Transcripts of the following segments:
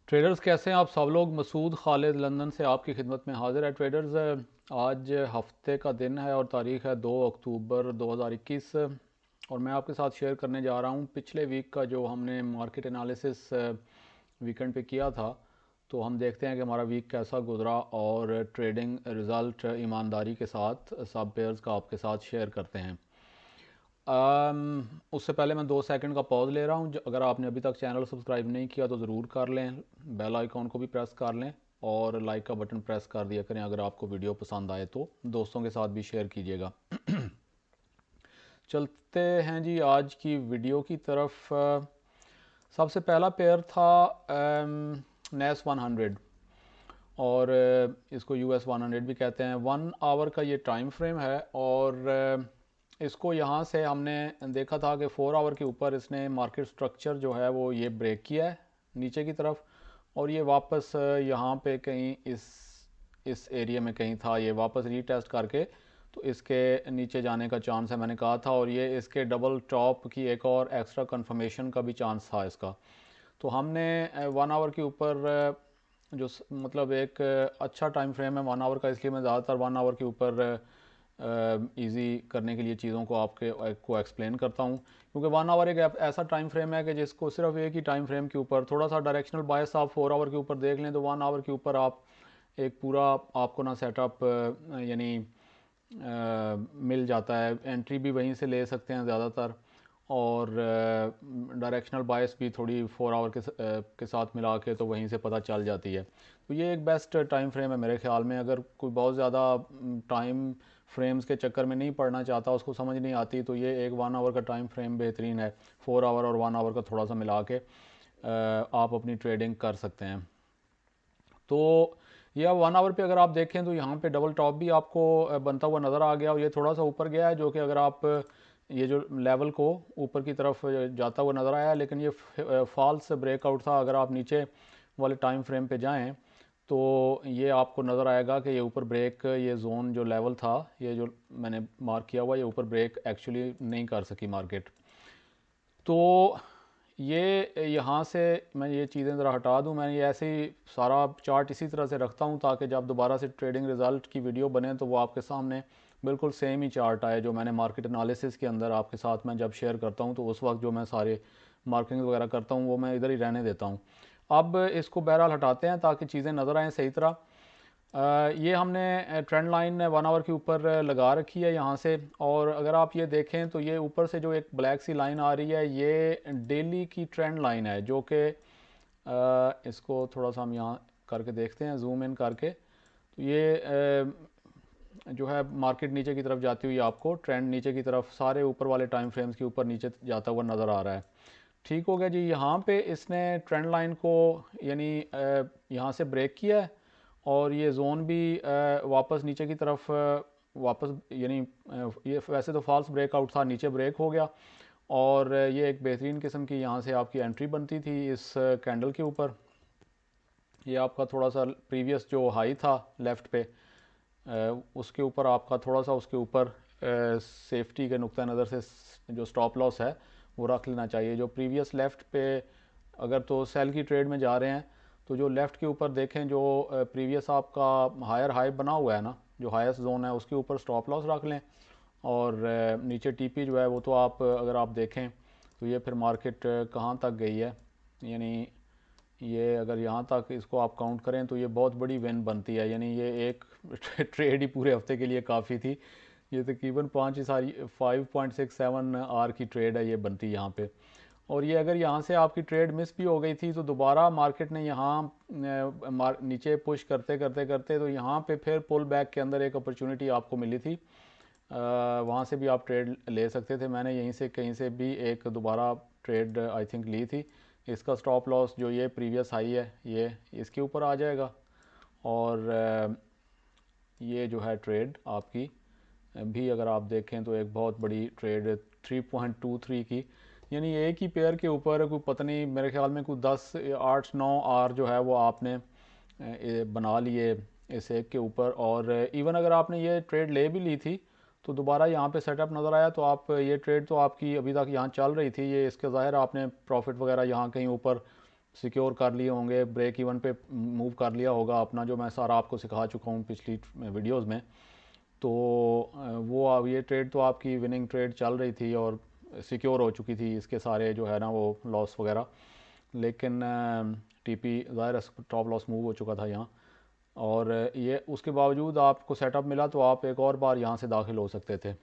Traders कैसे हैं आप सब लोग। मसूद खालिद लंदन से आपकी खिदमत में हाजिर है। ट्रेडर्स, आज हफ्ते का दिन है और तारीख़ है 2 अक्टूबर 2021 और मैं आपके साथ शेयर करने जा रहा हूं पिछले वीक का जो हमने मार्केट एनालिसिस वीकेंड पे किया था। तो हम देखते हैं कि हमारा वीक कैसा गुजरा और ट्रेडिंग रिज़ल्ट ईमानदारी के साथ सब पेयर्स का आपके साथ शेयर करते हैं। उससे पहले मैं 2 सेकंड का पॉज ले रहा हूँ। अगर आपने अभी तक चैनल सब्सक्राइब नहीं किया तो ज़रूर कर लें, बेल आइकॉन को भी प्रेस कर लें और लाइक का बटन प्रेस कर दिया करें। अगर आपको वीडियो पसंद आए तो दोस्तों के साथ भी शेयर कीजिएगा। चलते हैं जी आज की वीडियो की तरफ। सबसे पहला पेयर था नेस 100 और इसको US 100 भी कहते हैं। 1 आवर का ये टाइम फ्रेम है और इसको यहाँ से हमने देखा था कि 4 आवर के ऊपर इसने मार्केट स्ट्रक्चर जो है वो ये ब्रेक किया है नीचे की तरफ और ये वापस यहाँ पे कहीं इस एरिया में कहीं था, ये वापस रीटेस्ट करके तो इसके नीचे जाने का चांस है मैंने कहा था। और ये इसके डबल टॉप की एक और एक्स्ट्रा कंफर्मेशन का भी चांस था इसका। तो हमने 1 आवर के ऊपर जो मतलब एक अच्छा टाइम फ्रेम है 1 आवर का, इसलिए मैं ज़्यादातर 1 आवर के ऊपर इजी करने के लिए चीज़ों को आपको एक्सप्लेन करता हूँ, क्योंकि 1 आवर एक ऐसा टाइम फ्रेम है कि जिसको सिर्फ एक ही टाइम फ्रेम के ऊपर थोड़ा सा डायरेक्शनल बायस आप 4 आवर के ऊपर देख लें तो 1 आवर के ऊपर आप एक पूरा आपको ना सेटअप यानी मिल जाता है। एंट्री भी वहीं से ले सकते हैं ज़्यादातर और डायरेक्शनल बायस भी थोड़ी 4 आवर के साथ मिला के तो वहीं से पता चल जाती है। तो ये एक बेस्ट टाइम फ्रेम है मेरे ख्याल में। अगर कोई बहुत ज़्यादा टाइम फ्रेम्स के चक्कर में नहीं पड़ना चाहता, उसको समझ नहीं आती, तो ये एक 1 आवर का टाइम फ्रेम बेहतरीन है। 4 आवर और 1 आवर का थोड़ा सा मिला के आप अपनी ट्रेडिंग कर सकते हैं। तो यह 1 आवर पे अगर आप देखें तो यहाँ पे डबल टॉप भी आपको बनता हुआ नज़र आ गया और ये थोड़ा सा ऊपर गया है, जो कि अगर आप ये जो लेवल को ऊपर की तरफ जाता हुआ नज़र आया, लेकिन ये फॉल्स ब्रेकआउट था। अगर आप नीचे वाले टाइम फ्रेम पे जाएं तो ये आपको नज़र आएगा कि ये ऊपर ब्रेक, ये जोन जो लेवल था, ये जो मैंने मार्क किया हुआ, ये ऊपर ब्रेक एक्चुअली नहीं कर सकी मार्केट। तो ये यहाँ से मैं ये चीज़ें ज़रा हटा दूँ। मैं ये ऐसे ही सारा चार्ट इसी तरह से रखता हूँ ताकि जब दोबारा से ट्रेडिंग रिज़ल्ट की वीडियो बने तो वो आपके सामने बिल्कुल सेम ही चार्ट आए जो मैंने मार्केट एनालिसिस के अंदर आपके साथ मैं जब शेयर करता हूँ, तो उस वक्त जो मैं सारे मार्किंग वगैरह करता हूँ वो मैं इधर ही रहने देता हूँ। अब इसको बहरहाल हटाते हैं ताकि चीज़ें नज़र आएँ सही तरह। ये हमने ट्रेंड लाइन 1 आवर के ऊपर लगा रखी है यहाँ से, और अगर आप ये देखें तो ये ऊपर से जो एक ब्लैक सी लाइन आ रही है ये डेली की ट्रेंड लाइन है, जो कि इसको थोड़ा सा हम यहाँ करके देखते हैं, जूम इन करके। तो ये जो है मार्केट नीचे की तरफ जाती हुई आपको ट्रेंड नीचे की तरफ सारे ऊपर वाले टाइम फ्रेम्स के ऊपर नीचे जाता हुआ नज़र आ रहा है। ठीक हो गया जी। यहाँ पे इसने ट्रेंड लाइन को यानी यहाँ से ब्रेक किया है और ये जोन भी वापस नीचे की तरफ वापस यानी ये वैसे तो फॉल्स ब्रेकआउट था, नीचे ब्रेक हो गया और ये एक बेहतरीन किस्म की यहाँ से आपकी एंट्री बनती थी इस कैंडल के ऊपर। ये आपका थोड़ा सा प्रीवियस जो हाई था लेफ़्ट पे उसके ऊपर आपका थोड़ा सा उसके ऊपर सेफ्टी के नुक्ता नज़र से जो स्टॉप लॉस है वो रख लेना चाहिए। जो प्रीवियस लेफ़्ट पे अगर तो सेल की ट्रेड में जा रहे हैं तो जो लेफ़्ट के ऊपर देखें जो प्रीवियस आपका हायर हाई बना हुआ है ना, जो हाईएस्ट जोन है उसके ऊपर स्टॉप लॉस रख लें। और नीचे टीपी जो है वो तो आप अगर आप देखें तो ये फिर मार्केट कहाँ तक गई है, यानी ये अगर यहाँ तक इसको आप काउंट करें तो ये बहुत बड़ी विन बनती है। यानी ये एक ट्रेड ही पूरे हफ्ते के लिए काफ़ी थी। ये तकरीबन 5.67 आवर की ट्रेड है ये बनती यहाँ पे। और ये अगर यहाँ से आपकी ट्रेड मिस भी हो गई थी तो दोबारा मार्केट ने यहाँ नीचे पुश करते करते करते तो यहाँ पे फिर पुल बैक के अंदर एक अपॉर्चुनिटी आपको मिली थी, वहाँ से भी आप ट्रेड ले सकते थे। मैंने यहीं से कहीं से भी एक दोबारा ट्रेड आई थिंक ली थी। इसका स्टॉप लॉस जो ये प्रीवियस हाई है ये इसके ऊपर आ जाएगा और ये जो है ट्रेड आपकी भी अगर आप देखें तो एक बहुत बड़ी ट्रेड 3.23 की, यानी एक ही पेयर के ऊपर कोई पता नहीं मेरे ख्याल में कोई 10 8 9 आर जो है वो आपने बना लिए इस एक के ऊपर। और इवन अगर आपने ये ट्रेड ले भी ली थी तो दोबारा यहाँ पे सेटअप नज़र आया तो आप ये ट्रेड तो आपकी अभी तक यहाँ चल रही थी, ये इसके ज़ाहिर आपने प्रॉफिट वगैरह यहाँ कहीं ऊपर सिक्योर कर लिए होंगे, ब्रेक इवन पे मूव कर लिया होगा अपना, जो मैं सारा आपको सिखा चुका हूँ पिछली वीडियोस में। तो वो ये ट्रेड तो आपकी विनिंग ट्रेड चल रही थी और सिक्योर हो चुकी थी, इसके सारे जो है ना वो लॉस वगैरह। लेकिन टीपी ज़ाहिर स्टॉप लॉस मूव हो चुका था यहाँ, और ये उसके बावजूद आपको सेटअप मिला तो आप एक और बार यहाँ से दाखिल हो सकते थे।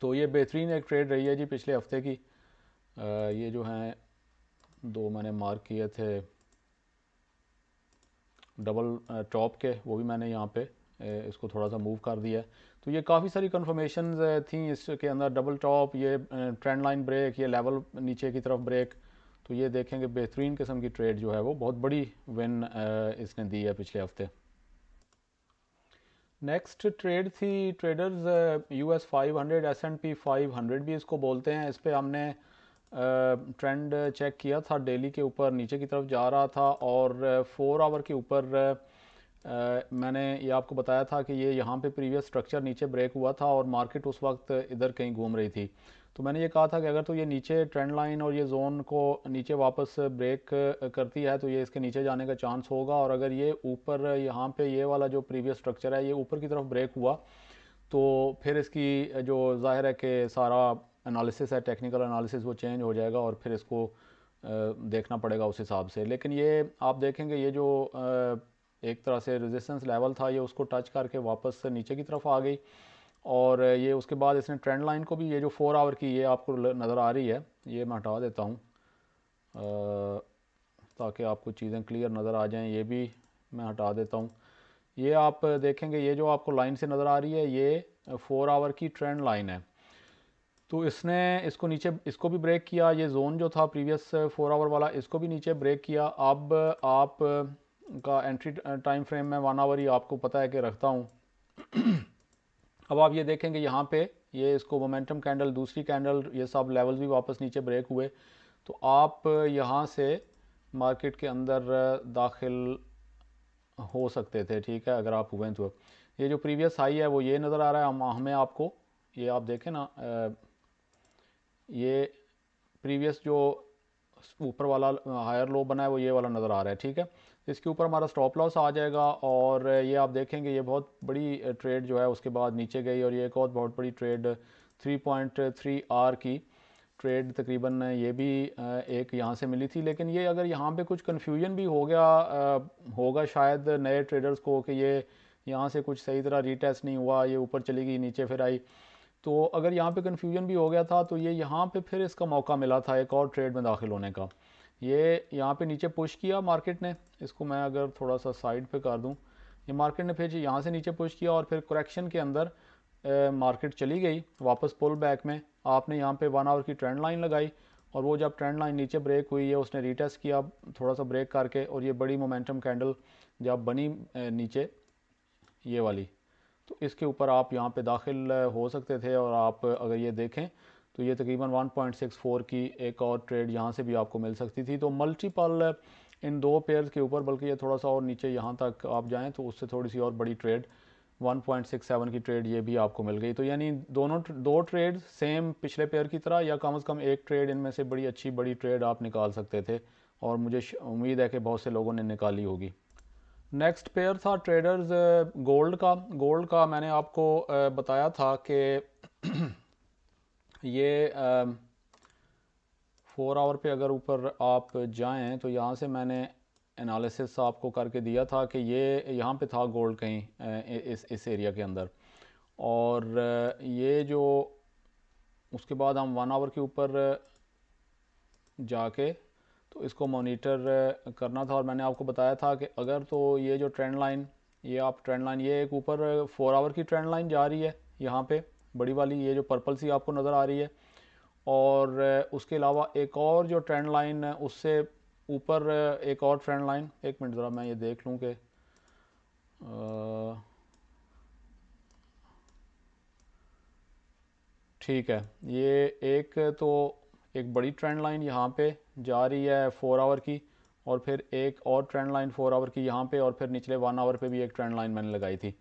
तो ये बेहतरीन एक ट्रेड रही है जी पिछले हफ्ते की। ये जो हैं दो मैंने मार्क किए थे डबल टॉप के, वो भी मैंने यहाँ पे इसको थोड़ा सा मूव कर दिया है। तो ये काफ़ी सारी कन्फर्मेशन थी इसके अंदर, डबल टॉप, ये ट्रेंड लाइन ब्रेक, ये लेवल नीचे की तरफ ब्रेक। तो ये देखेंगे बेहतरीन किस्म की ट्रेड जो है वो बहुत बड़ी विन इसने दी है पिछले हफ्ते। नेक्स्ट ट्रेड थी ट्रेडर्स US 500, S&P 500 भी इसको बोलते हैं। इस पर हमने ट्रेंड चेक किया था, डेली के ऊपर नीचे की तरफ जा रहा था, और 4 आवर के ऊपर मैंने ये आपको बताया था कि ये यहाँ पे प्रीवियस स्ट्रक्चर नीचे ब्रेक हुआ था और मार्केट उस वक्त इधर कहीं घूम रही थी। तो मैंने ये कहा था कि अगर तो ये नीचे ट्रेंड लाइन और ये जोन को नीचे वापस ब्रेक करती है तो ये इसके नीचे जाने का चांस होगा, और अगर ये ऊपर यहाँ पे ये वाला जो प्रीवियस स्ट्रक्चर है ये ऊपर की तरफ ब्रेक हुआ तो फिर इसकी जो जाहिर है कि सारा एनालिसिस है, टेक्निकल एनालिसिस, वो चेंज हो जाएगा और फिर इसको देखना पड़ेगा उस हिसाब से। लेकिन ये आप देखेंगे ये जो एक तरह से रेजिस्टेंस लेवल था ये उसको टच करके वापस से नीचे की तरफ आ गई, और ये उसके बाद इसने ट्रेंड लाइन को भी, ये जो 4 आवर की ये आपको नज़र आ रही है, ये मैं हटा देता हूँ ताकि आपको चीज़ें क्लियर नज़र आ जाएं। ये भी मैं हटा देता हूँ। ये आप देखेंगे ये जो आपको लाइन से नज़र आ रही है ये 4 आवर की ट्रेंड लाइन है। तो इसने इसको नीचे, इसको भी ब्रेक किया, ये जोन जो था प्रीवियस 4 आवर वाला इसको भी नीचे ब्रेक किया। अब आप का एंट्री टाइम फ्रेम में 1 आवर ही आपको पता है कि रखता हूँ। अब आप ये देखेंगे यहाँ पे ये इसको मोमेंटम कैंडल, दूसरी कैंडल, ये सब लेवल भी वापस नीचे ब्रेक हुए। तो आप यहाँ से मार्केट के अंदर दाखिल हो सकते थे, ठीक है, अगर आप हुए तो। ये जो प्रीवियस हाई है वो ये नज़र आ रहा है हमें आपको, ये आप देखें ना, ये प्रीवियस जो ऊपर वाला हायर लो बना है वो ये वाला नज़र आ रहा है, ठीक है। इसके ऊपर हमारा स्टॉप लॉस आ जाएगा, और ये आप देखेंगे ये बहुत बड़ी ट्रेड जो है उसके बाद नीचे गई, और ये एक और बहुत बड़ी ट्रेड 3.3 आर की ट्रेड तकरीबन ये भी एक यहाँ से मिली थी। लेकिन ये अगर यहाँ पे कुछ कन्फ्यूजन भी हो गया होगा शायद नए ट्रेडर्स को कि ये यहाँ से कुछ सही तरह रीटेस्ट नहीं हुआ, ये ऊपर चली गई नीचे फिर आई, तो अगर यहाँ पे कन्फ्यूजन भी हो गया था तो ये यहाँ पे फिर इसका मौका मिला था एक और ट्रेड में दाखिल होने का। ये यहाँ पे नीचे पुश किया मार्केट ने, इसको मैं अगर थोड़ा सा साइड पे कर दूँ, ये मार्केट ने फिर यहाँ से नीचे पुश किया और फिर करेक्शन के अंदर मार्केट चली गई वापस पुल बैक में। आपने यहाँ पे 1 आवर की ट्रेंड लाइन लगाई, और वो जब ट्रेंड लाइन नीचे ब्रेक हुई है उसने रीटेस्ट किया थोड़ा सा ब्रेक करके, और ये बड़ी मोमेंटम कैंडल जब बनी नीचे ये वाली, तो इसके ऊपर आप यहाँ पे दाखिल हो सकते थे। और आप अगर ये देखें तो ये तकरीबन 1.64 की एक और ट्रेड यहाँ से भी आपको मिल सकती थी। तो मल्टीपल इन दो पेयर्स के ऊपर, बल्कि ये थोड़ा सा और नीचे यहाँ तक आप जाएं तो उससे थोड़ी सी और बड़ी ट्रेड 1.67 की ट्रेड ये भी आपको मिल गई। तो यानी दोनों दो ट्रेड सेम पिछले पेयर की तरह, या कम से कम एक ट्रेड इनमें से बड़ी अच्छी बड़ी ट्रेड आप निकाल सकते थे, और मुझे उम्मीद है कि बहुत से लोगों ने निकाली होगी। नेक्स्ट पेयर था ट्रेडर्स गोल्ड का। गोल्ड का मैंने आपको बताया था कि ये 4 आवर पे अगर ऊपर आप जाएं तो यहाँ से मैंने एनालिसिस आपको करके दिया था कि ये यहाँ पे था गोल्ड कहीं इस एरिया के अंदर, और ये जो उसके बाद हम 1 आवर के ऊपर जाके तो इसको मॉनिटर करना था, और मैंने आपको बताया था कि अगर तो ये जो ट्रेंड लाइन, ये आप ट्रेंड लाइन, ये एक ऊपर 4 आवर की ट्रेंड लाइन जा रही है यहाँ पे बड़ी वाली, ये जो पर्पल सी आपको नज़र आ रही है, और उसके अलावा एक और जो ट्रेंड लाइन है उससे ऊपर एक और ट्रेंड लाइन, एक मिनट ज़रा मैं ये देख लूँ कि ठीक है, ये एक तो एक बड़ी ट्रेंड लाइन यहाँ पे जा रही है 4 आवर की, और फिर एक और ट्रेंड लाइन 4 आवर की यहाँ पे, और फिर निचले 1 आवर पे भी एक ट्रेंड लाइन मैंने लगाई थी।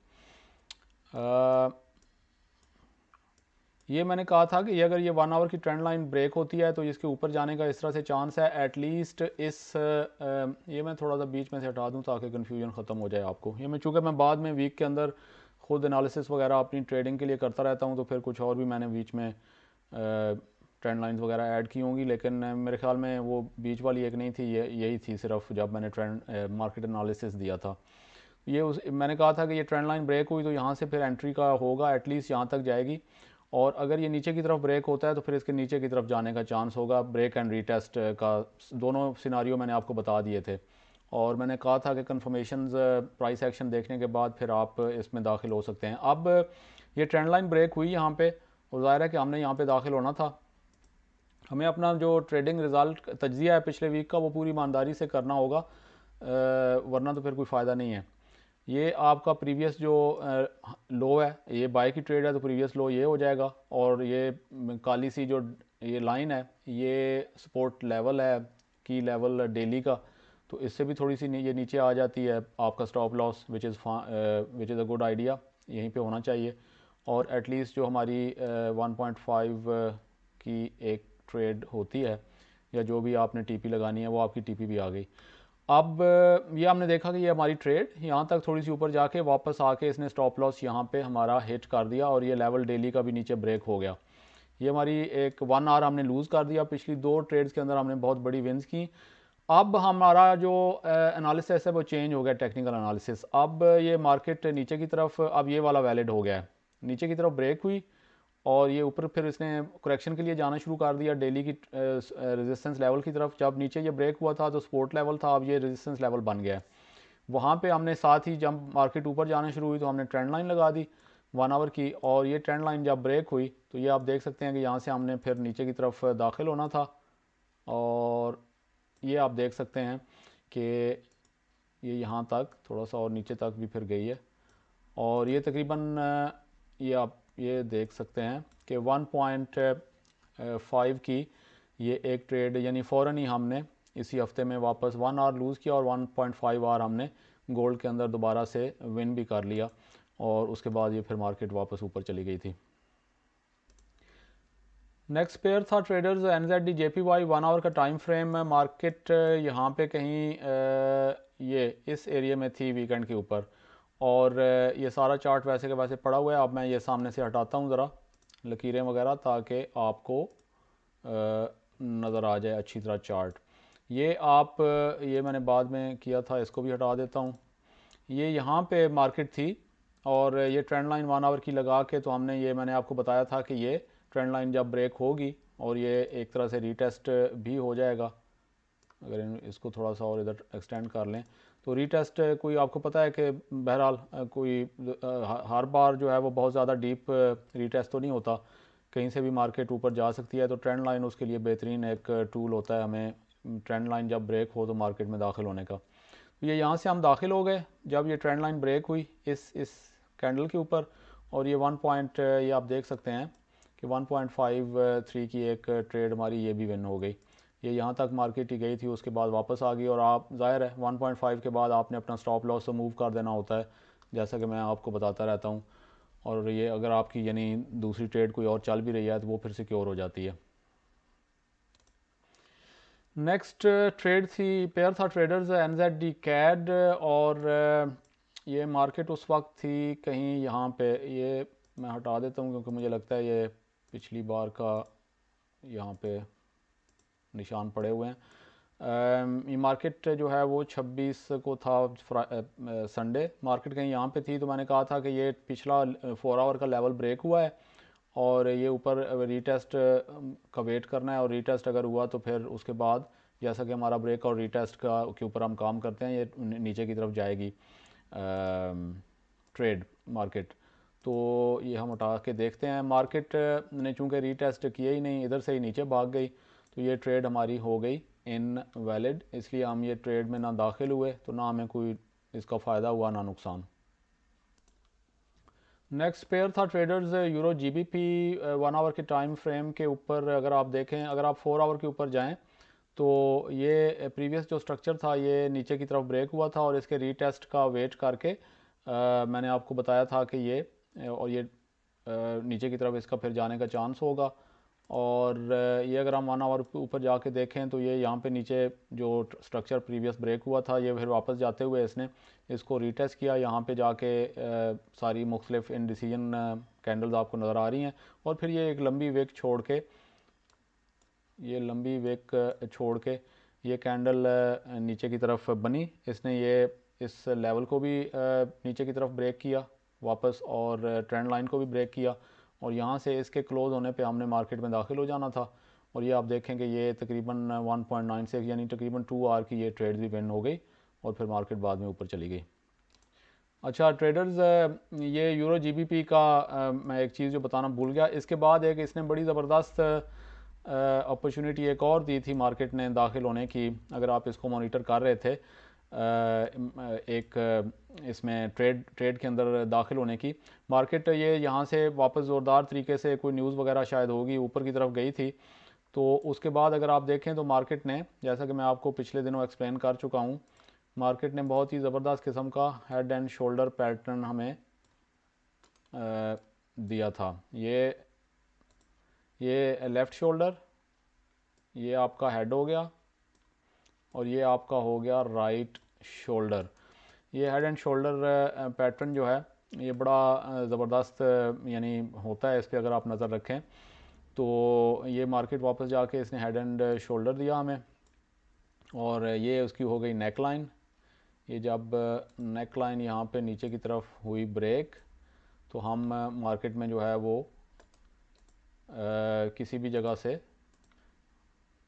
ये मैंने कहा था कि ये अगर ये 1 आवर की ट्रेंड लाइन ब्रेक होती है तो इसके ऊपर जाने का इस तरह से चांस है एटलीस्ट ये मैं थोड़ा सा बीच में से हटा दूं ताकि कन्फ्यूजन ख़त्म हो जाए आपको। ये मैं चूँकि मैं बाद में वीक के अंदर खुद एनालिसिस वगैरह अपनी ट्रेडिंग के लिए करता रहता हूँ तो फिर कुछ और भी मैंने बीच में ट्रेंड लाइंस वगैरह ऐड की होंगी, लेकिन मेरे ख्याल में वो बीच वाली एक नहीं थी, ये यही थी सिर्फ जब मैंने ट्रेंड मार्केट एनालिसिस दिया था। ये उस मैंने कहा था कि ये ट्रेंड लाइन ब्रेक हुई तो यहाँ से फिर एंट्री का होगा, एटलीस्ट यहाँ तक जाएगी, और अगर ये नीचे की तरफ ब्रेक होता है तो फिर इसके नीचे की तरफ जाने का चांस होगा। ब्रेक एंड रीटेस्ट का दोनों सिनारियो मैंने आपको बता दिए थे, और मैंने कहा था कि कन्फर्मेशन प्राइस एक्शन देखने के बाद फिर आप इसमें दाखिल हो सकते हैं। अब ये ट्रेंड लाइन ब्रेक हुई यहाँ पे, और ज़ाहिर है कि हमने यहाँ पे दाखिल होना था। हमें अपना जो ट्रेडिंग रिज़ल्ट तज्जिया है पिछले वीक का वो पूरी ईमानदारी से करना होगा, वरना तो फिर कोई फ़ायदा नहीं है। ये आपका प्रीवियस जो लो है, ये बाय की ट्रेड है तो प्रीवियस लो ये हो जाएगा, और ये काली सी जो ये लाइन है ये सपोर्ट लेवल है, की लेवल डेली का, तो इससे भी थोड़ी सी ये नीचे आ जाती है। आपका stop loss which is a good idea यहीं पे होना चाहिए, और एटलीस्ट जो हमारी 1.5 की एक ट्रेड होती है या जो भी आपने टीपी लगानी है वो आपकी टीपी भी आ गई। अब ये हमने देखा कि ये हमारी ट्रेड यहाँ तक थोड़ी सी ऊपर जाके वापस आके इसने स्टॉप लॉस यहाँ पे हमारा हिट कर दिया, और ये लेवल डेली का भी नीचे ब्रेक हो गया। ये हमारी एक 1 आवर हमने लूज़ कर दिया। पिछली 2 ट्रेड्स के अंदर हमने बहुत बड़ी विंस की। अब हमारा जो एनालिसिस है वो चेंज हो गया, टेक्निकल एनालिसिस। अब ये मार्केट नीचे की तरफ, अब ये वाला वैलिड हो गया है, नीचे की तरफ ब्रेक हुई और ये ऊपर फिर इसने करेक्शन के लिए जाना शुरू कर दिया डेली की रेजिस्टेंस लेवल की तरफ। जब नीचे ये ब्रेक हुआ था तो सपोर्ट लेवल था, अब ये रेजिस्टेंस लेवल बन गया है। वहाँ पे हमने साथ ही जब मार्केट ऊपर जाना शुरू हुई तो हमने ट्रेंड लाइन लगा दी 1 आवर की, और ये ट्रेंड लाइन जब ब्रेक हुई तो ये आप देख सकते हैं कि यहाँ से हमने फिर नीचे की तरफ दाखिल होना था, और ये आप देख सकते हैं कि ये यहाँ तक थोड़ा सा और नीचे तक भी फिर गई है, और ये तकरीबन ये आप ये देख सकते हैं कि 1.5 की ये एक ट्रेड, यानी फ़ौरन ही हमने इसी हफ्ते में वापस 1 आवर लूज़ किया और 1.5 आवर हमने गोल्ड के अंदर दोबारा से विन भी कर लिया, और उसके बाद ये फिर मार्केट वापस ऊपर चली गई थी। नेक्स्ट पेयर था ट्रेडर्स NZD-JPY 1 आवर का टाइम फ्रेम। मार्केट यहाँ पे कहीं ये इस एरिया में थी वीकेंड के ऊपर, और ये सारा चार्ट वैसे के वैसे पड़ा हुआ है। अब मैं ये सामने से हटाता हूँ ज़रा लकीरें वगैरह, ताकि आपको नज़र आ जाए अच्छी तरह चार्ट। ये आप ये मैंने बाद में किया था, इसको भी हटा देता हूँ। ये यहाँ पे मार्केट थी और ये ट्रेंड लाइन 1 आवर की लगा के, तो हमने ये मैंने आपको बताया था कि ये ट्रेंड लाइन जब ब्रेक होगी और ये एक तरह से रीटेस्ट भी हो जाएगा। अगर इसको थोड़ा सा और इधर एक्सटेंड कर लें तो रीटेस्ट कोई आपको पता है कि बहरहाल कोई हर बार जो है वो बहुत ज़्यादा डीप रीटेस्ट तो नहीं होता, कहीं से भी मार्केट ऊपर जा सकती है। तो ट्रेंड लाइन उसके लिए बेहतरीन एक टूल होता है, हमें ट्रेंड लाइन जब ब्रेक हो तो मार्केट में दाखिल होने का। तो ये यहाँ से हम दाखिल हो गए जब ये ट्रेंड लाइन ब्रेक हुई इस कैंडल के ऊपर, और ये ये आप देख सकते हैं कि 1.53 की एक ट्रेड हमारी ये भी विन हो गई। ये यहाँ तक मार्केट ही गई थी, उसके बाद वापस आ गई, और आप ज़ाहिर है 1.5 के बाद आपने अपना स्टॉप लॉस मूव कर देना होता है, जैसा कि मैं आपको बताता रहता हूँ। और ये अगर आपकी यानी दूसरी ट्रेड कोई और चल भी रही है तो वो फिर सिक्योर हो जाती है। नेक्स्ट ट्रेड थी, पेयर था ट्रेडर्स NZD-CAD, और ये मार्केट उस वक्त थी कहीं यहाँ पे, ये मैं हटा देता हूँ क्योंकि मुझे लगता है ये पिछली बार का यहाँ पे निशान पड़े हुए हैं। ये मार्केट जो है वो 26 को था, संडे मार्केट कहीं यहाँ पे थी। तो मैंने कहा था कि ये पिछला 4 आवर का लेवल ब्रेक हुआ है और ये ऊपर रीटेस्ट का वेट करना है, और रीटेस्ट अगर हुआ तो फिर उसके बाद जैसा कि हमारा ब्रेक और रीटेस्ट का के ऊपर हम काम करते हैं, ये नीचे की तरफ जाएगी ट्रेड मार्केट। तो ये हम उठा के देखते हैं, मार्केट ने चूँकि रीटेस्ट किया ही नहीं, इधर से ही नीचे भाग गई, तो ये ट्रेड हमारी हो गई इनवैलिड, इसलिए हम ये ट्रेड में ना दाखिल हुए, तो ना हमें कोई इसका फ़ायदा हुआ ना नुकसान। नेक्स्ट पेयर था ट्रेडर्स EUR-GBP 1 आवर के टाइम फ्रेम के ऊपर। अगर आप देखें, अगर आप 4 आवर के ऊपर जाएं तो ये प्रीवियस जो स्ट्रक्चर था ये नीचे की तरफ ब्रेक हुआ था, और इसके रीटेस्ट का वेट करके मैंने आपको बताया था कि ये और ये नीचे की तरफ इसका फिर जाने का चांस होगा। और ये अगर हम 1 आवर के ऊपर जाके देखें तो ये यहाँ पे नीचे जो स्ट्रक्चर प्रीवियस ब्रेक हुआ था, ये फिर वापस जाते हुए इसने इसको रीटेस्ट किया। यहाँ पे जाके सारी मुख्तलिफ इंडिसीजन कैंडल्स आपको नज़र आ रही हैं, और फिर ये एक लंबी विक छोड़ के ये कैंडल नीचे की तरफ बनी। इसने ये इस लेवल को भी नीचे की तरफ ब्रेक किया वापस, और ट्रेंड लाइन को भी ब्रेक किया, और यहाँ से इसके क्लोज होने पे हमने मार्केट में दाखिल हो जाना था। और ये आप देखें कि ये तकरीबन 1.96 यानी तकरीबन 2 आवर की ये ट्रेड भी विन हो गई, और फिर मार्केट बाद में ऊपर चली गई। अच्छा ट्रेडर्स, ये यूरो जीबीपी का मैं एक चीज़ जो बताना भूल गया, इसके बाद एक इसने बड़ी ज़बरदस्त अपॉर्चुनिटी एक और दी थी मार्केट ने दाखिल होने की। अगर आप इसको मॉनिटर कर रहे थे एक इसमें ट्रेड के अंदर दाखिल होने की, मार्केट ये यहाँ से वापस ज़ोरदार तरीके से कोई न्यूज़ वगैरह शायद होगी ऊपर की तरफ गई थी। तो उसके बाद अगर आप देखें तो मार्केट ने, जैसा कि मैं आपको पिछले दिनों एक्सप्लेन कर चुका हूँ, मार्केट ने बहुत ही ज़बरदस्त किस्म का हेड एंड शोल्डर पैटर्न हमें दिया था। ये लेफ़्ट शोल्डर, ये आपका हेड हो गया, और ये आपका हो गया राइट शोल्डर। ये हेड एंड शोल्डर पैटर्न जो है ये बड़ा ज़बरदस्त यानी होता है। इस पर अगर आप नज़र रखें तो ये मार्केट वापस जाके इसने हेड एंड शोल्डर दिया हमें, और ये उसकी हो गई नेक लाइन। ये जब नेक लाइन यहाँ पे नीचे की तरफ हुई ब्रेक, तो हम मार्केट में जो है वो किसी भी जगह से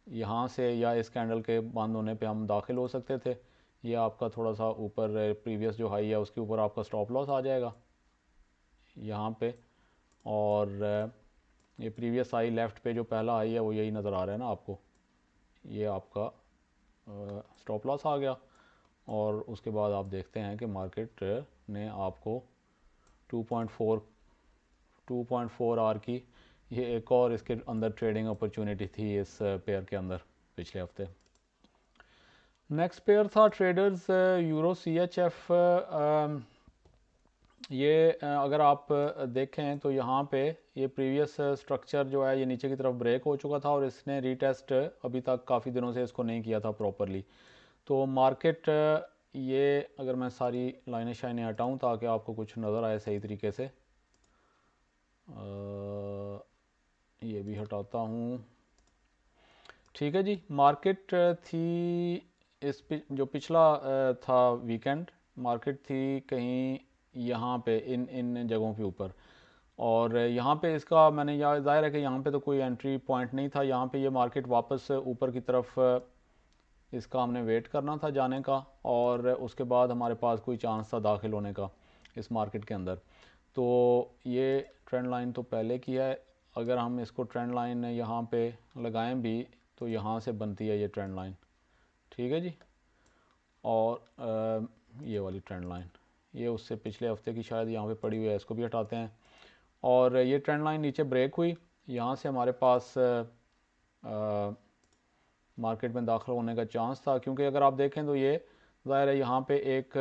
यहाँ से या इस कैंडल के बंद होने पे हम दाखिल हो सकते थे। ये आपका थोड़ा सा ऊपर प्रीवियस जो हाई है उसके ऊपर आपका स्टॉप लॉस आ जाएगा यहाँ पे, और ये प्रीवियस हाई लेफ़्ट पे जो पहला हाई है वो यही नज़र आ रहा है ना आपको, ये आपका स्टॉप लॉस आ गया। और उसके बाद आप देखते हैं कि मार्केट ने आपको 2.4 आवर की ये एक और इसके अंदर ट्रेडिंग अपॉर्चुनिटी थी इस पेयर के अंदर पिछले हफ्ते। नेक्स्ट पेयर था ट्रेडर्स यूरो CHF। ये अगर आप देखें तो यहाँ पे ये प्रीवियस स्ट्रक्चर जो है ये नीचे की तरफ ब्रेक हो चुका था, और इसने रीटेस्ट अभी तक काफ़ी दिनों से इसको नहीं किया था प्रॉपरली। तो मार्केट ये अगर मैं सारी लाइनें शाइनें हटाऊँ ताकि आपको कुछ नज़र आए सही तरीके से, ये भी हटाता हूँ। ठीक है जी, मार्केट थी जो पिछला था वीकेंड, मार्केट थी कहीं यहाँ पे इन जगहों के ऊपर, और यहाँ पे इसका मैंने ज़ाहिर है कि यहाँ पे तो कोई एंट्री पॉइंट नहीं था। यहाँ पे ये मार्केट वापस ऊपर की तरफ इसका हमने वेट करना था जाने का, और उसके बाद हमारे पास कोई चांस था दाखिल होने का इस मार्केट के अंदर। तो ये ट्रेंड लाइन तो पहले की है, अगर हम इसको ट्रेंड लाइन यहाँ पे लगाएं भी तो यहाँ से बनती है ये ट्रेंड लाइन। ठीक है जी, और ये वाली ट्रेंड लाइन ये उससे पिछले हफ्ते की शायद यहाँ पे पड़ी हुई है, इसको भी हटाते हैं। और ये ट्रेंड लाइन नीचे ब्रेक हुई, यहाँ से हमारे पास मार्केट में दाखिल होने का चांस था, क्योंकि अगर आप देखें तो ये ज़ाहिर है यहाँ पे एक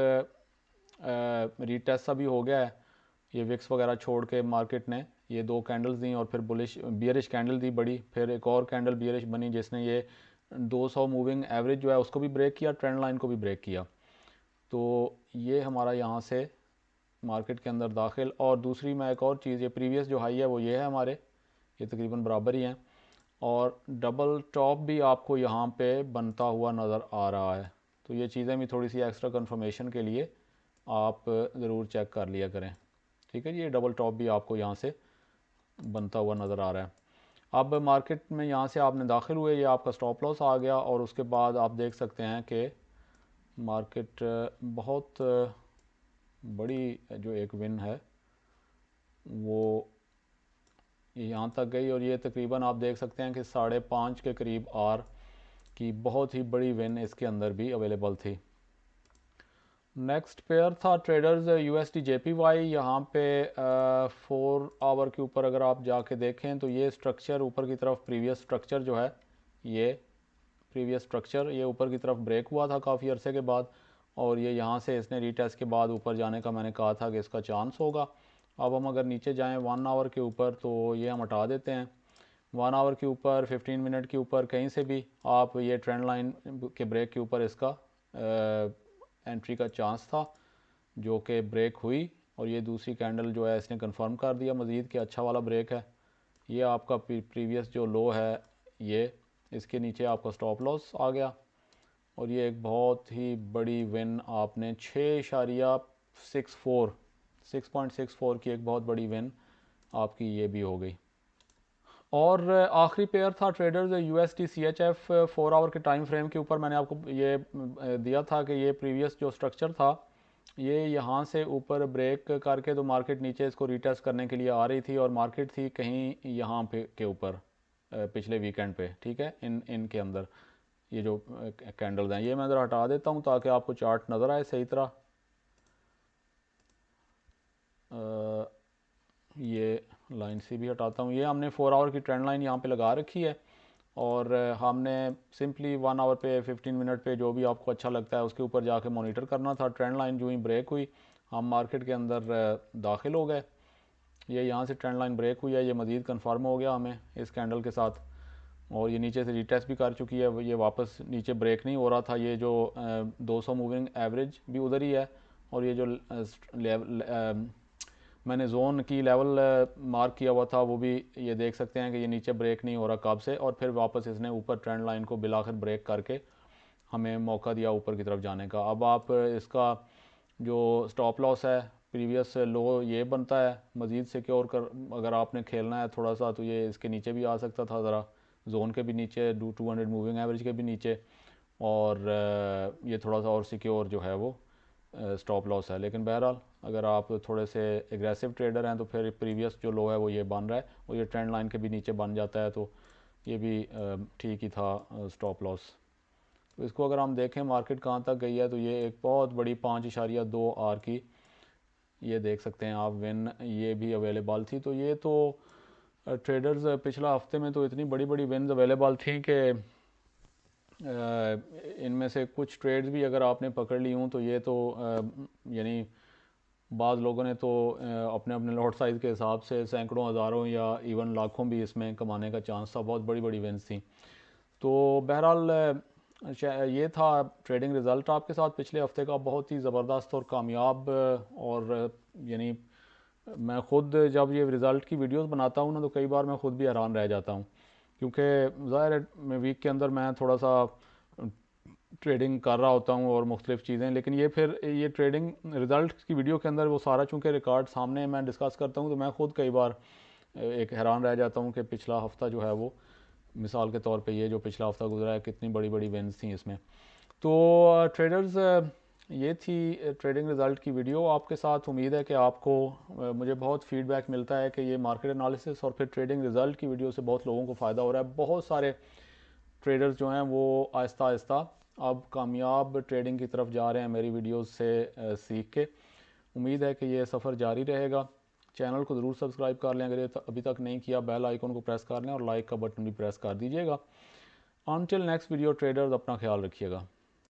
रीटेस्ट सा भी हो गया है। ये विक्स वगैरह छोड़ के मार्केट ने ये 2 कैंडल्स दी, और फिर बुलिश बियरिश कैंडल दी बड़ी, फिर एक और कैंडल बियरिश बनी जिसने ये 200 मूविंग एवरेज जो है उसको भी ब्रेक किया, ट्रेंड लाइन को भी ब्रेक किया। तो ये हमारा यहाँ से मार्केट के अंदर दाखिल। और दूसरी मैं एक और चीज़, ये प्रीवियस जो हाई है वो ये है हमारे, ये तकरीबन बराबर ही हैं, और डबल टॉप भी आपको यहाँ पे बनता हुआ नज़र आ रहा है। तो ये चीज़ें भी थोड़ी सी एक्स्ट्रा कंफर्मेशन के लिए आप ज़रूर चेक कर लिया करें। ठीक है जी, ये डबल टॉप भी आपको यहाँ से बनता हुआ नज़र आ रहा है। अब मार्केट में यहाँ से आपने दाखिल हुए, ये आपका स्टॉप लॉस आ गया, और उसके बाद आप देख सकते हैं कि मार्केट बहुत बड़ी जो एक विन है वो यहाँ तक गई, और ये तकरीबन आप देख सकते हैं कि 5.5 के करीब आर की बहुत ही बड़ी विन इसके अंदर भी अवेलेबल थी। नेक्स्ट पेयर था ट्रेडर्स USD JPY। यहाँ पे 4 आवर के ऊपर अगर आप जाके देखें तो ये स्ट्रक्चर ऊपर की तरफ, प्रीवियस स्ट्रक्चर जो है ये प्रीवियस स्ट्रक्चर ये ऊपर की तरफ ब्रेक हुआ था काफ़ी अरसे के बाद, और ये यहाँ से इसने रीटेस्ट के बाद ऊपर जाने का मैंने कहा था कि इसका चांस होगा, अब हम अगर नीचे जाएं 1 आवर के ऊपर तो ये हम हटा देते हैं। 1 आवर के ऊपर, 15 मिनट के ऊपर, कहीं से भी आप ये ट्रेंड लाइन के ब्रेक के ऊपर इसका एंट्री का चांस था, जो कि ब्रेक हुई। और ये दूसरी कैंडल जो है इसने कंफर्म कर दिया मज़ीद कि अच्छा वाला ब्रेक है। ये आपका प्रीवियस जो लो है, ये इसके नीचे आपका स्टॉप लॉस आ गया। और ये एक बहुत ही बड़ी विन आपने 6.64 की एक बहुत बड़ी विन आपकी ये भी हो गई। और आखिरी पेयर था ट्रेडर्स USD CHF 4 आवर के टाइम फ्रेम के ऊपर। मैंने आपको ये दिया था कि ये प्रीवियस जो स्ट्रक्चर था, ये यहाँ से ऊपर ब्रेक करके तो मार्केट नीचे इसको रीटेस्ट करने के लिए आ रही थी, और मार्केट थी कहीं यहाँ पे के ऊपर पिछले वीकेंड पे, ठीक है। इनके अंदर ये जो कैंडल्स हैं, ये मैं ज़रा हटा देता हूँ ताकि आपको चार्ट नज़र आए सही तरह। ये लाइन से भी हटाता हूँ। ये हमने 4 आवर की ट्रेंड लाइन यहाँ पे लगा रखी है, और हमने सिंपली 1 आवर पे, 15 मिनट पे, जो भी आपको अच्छा लगता है उसके ऊपर जाके मॉनिटर करना था। ट्रेंड लाइन जो ही ब्रेक हुई, हम मार्केट के अंदर दाखिल हो गए। ये यहाँ से ट्रेंड लाइन ब्रेक हुई है, ये मज़ीद कन्फर्म हो गया हमें इस कैंडल के साथ, और ये नीचे से रिटेस्ट भी कर चुकी है। ये वापस नीचे ब्रेक नहीं हो रहा था। ये जो 200 मूविंग एवरेज भी उधर ही है, और ये जो मैंने जोन की लेवल मार्क किया हुआ था वो भी ये देख सकते हैं कि ये नीचे ब्रेक नहीं हो रहा कब से, और फिर वापस इसने ऊपर ट्रेंड लाइन को बिलाकर ब्रेक करके हमें मौका दिया ऊपर की तरफ जाने का। अब आप इसका जो स्टॉप लॉस है, प्रीवियस लो ये बनता है। मज़ीद सिक्योर कर अगर आपने खेलना है थोड़ा सा, तो ये इसके नीचे भी आ सकता था, ज़रा जोन के भी नीचे, 200 मूविंग एवरेज के भी नीचे, और ये थोड़ा सा और सिक्योर जो है वो स्टॉप लॉस है। लेकिन बहरहाल अगर आप थोड़े से एग्रेसिव ट्रेडर हैं तो फिर प्रीवियस जो लो है वो ये बन रहा है, और ये ट्रेंड लाइन के भी नीचे बन जाता है, तो ये भी ठीक ही था स्टॉप लॉस। तो इसको अगर हम देखें मार्केट कहाँ तक गई है, तो ये एक बहुत बड़ी 5.2 आर की ये देख सकते हैं आप विन, ये भी अवेलेबल थी। तो ये तो ट्रेडर्स पिछला हफ्ते में तो इतनी बड़ी बड़ी विन्स अवेलेबल थी कि इनमें से कुछ ट्रेड्स भी अगर आपने पकड़ ली हूँ तो ये तो यानी बाज़ लोगों ने तो अपने अपने लॉट साइज़ के हिसाब से सैकड़ों, हज़ारों या इवन लाखों भी इसमें कमाने का चांस था। बहुत बड़ी बड़ी विन्स थी। तो बहरहाल ये था ट्रेडिंग रिज़ल्ट आपके साथ पिछले हफ्ते का, बहुत ही ज़बरदस्त और कामयाब। और यानी मैं ख़ुद जब ये रिज़ल्ट की वीडियोस बनाता हूँ ना, तो कई बार मैं ख़ुद भी हैरान रह जाता हूँ, क्योंकि ज़ाहिर है वीक के अंदर मैं थोड़ा सा ट्रेडिंग कर रहा होता हूँ और मुख्तलिफ़ चीज़ें, लेकिन ये फिर ये ट्रेडिंग रिज़ल्ट की वीडियो के अंदर वो सारा चूँकि रिकॉर्ड सामने मैं डिस्कस करता हूँ, तो मैं ख़ुद कई बार एक हैरान रह जाता हूँ कि पिछला हफ़्ता जो है वो, मिसाल के तौर पे ये जो पिछला हफ़्ता गुजरा है, कितनी बड़ी बड़ी विन्स थी इसमें। तो ट्रेडर्स ये थी ट्रेडिंग रिज़ल्ट की वीडियो आपके साथ। उम्मीद है कि आपको मुझे बहुत फ़ीडबैक मिलता है कि ये मार्केट एनालिसिस और फिर ट्रेडिंग रिज़ल्ट की वीडियो से बहुत लोगों को फ़ायदा हो रहा है। बहुत सारे ट्रेडर्स जो हैं वो आहिस्ता आहिस्ता अब कामयाब ट्रेडिंग की तरफ जा रहे हैं मेरी वीडियोस से सीख के। उम्मीद है कि ये सफ़र जारी रहेगा। चैनल को ज़रूर सब्सक्राइब कर लें अगर ये अभी तक नहीं किया, बेल आइकन को प्रेस कर लें और लाइक का बटन भी प्रेस कर दीजिएगा। अनटिल नेक्स्ट वीडियो ट्रेडर्स, अपना ख्याल रखिएगा।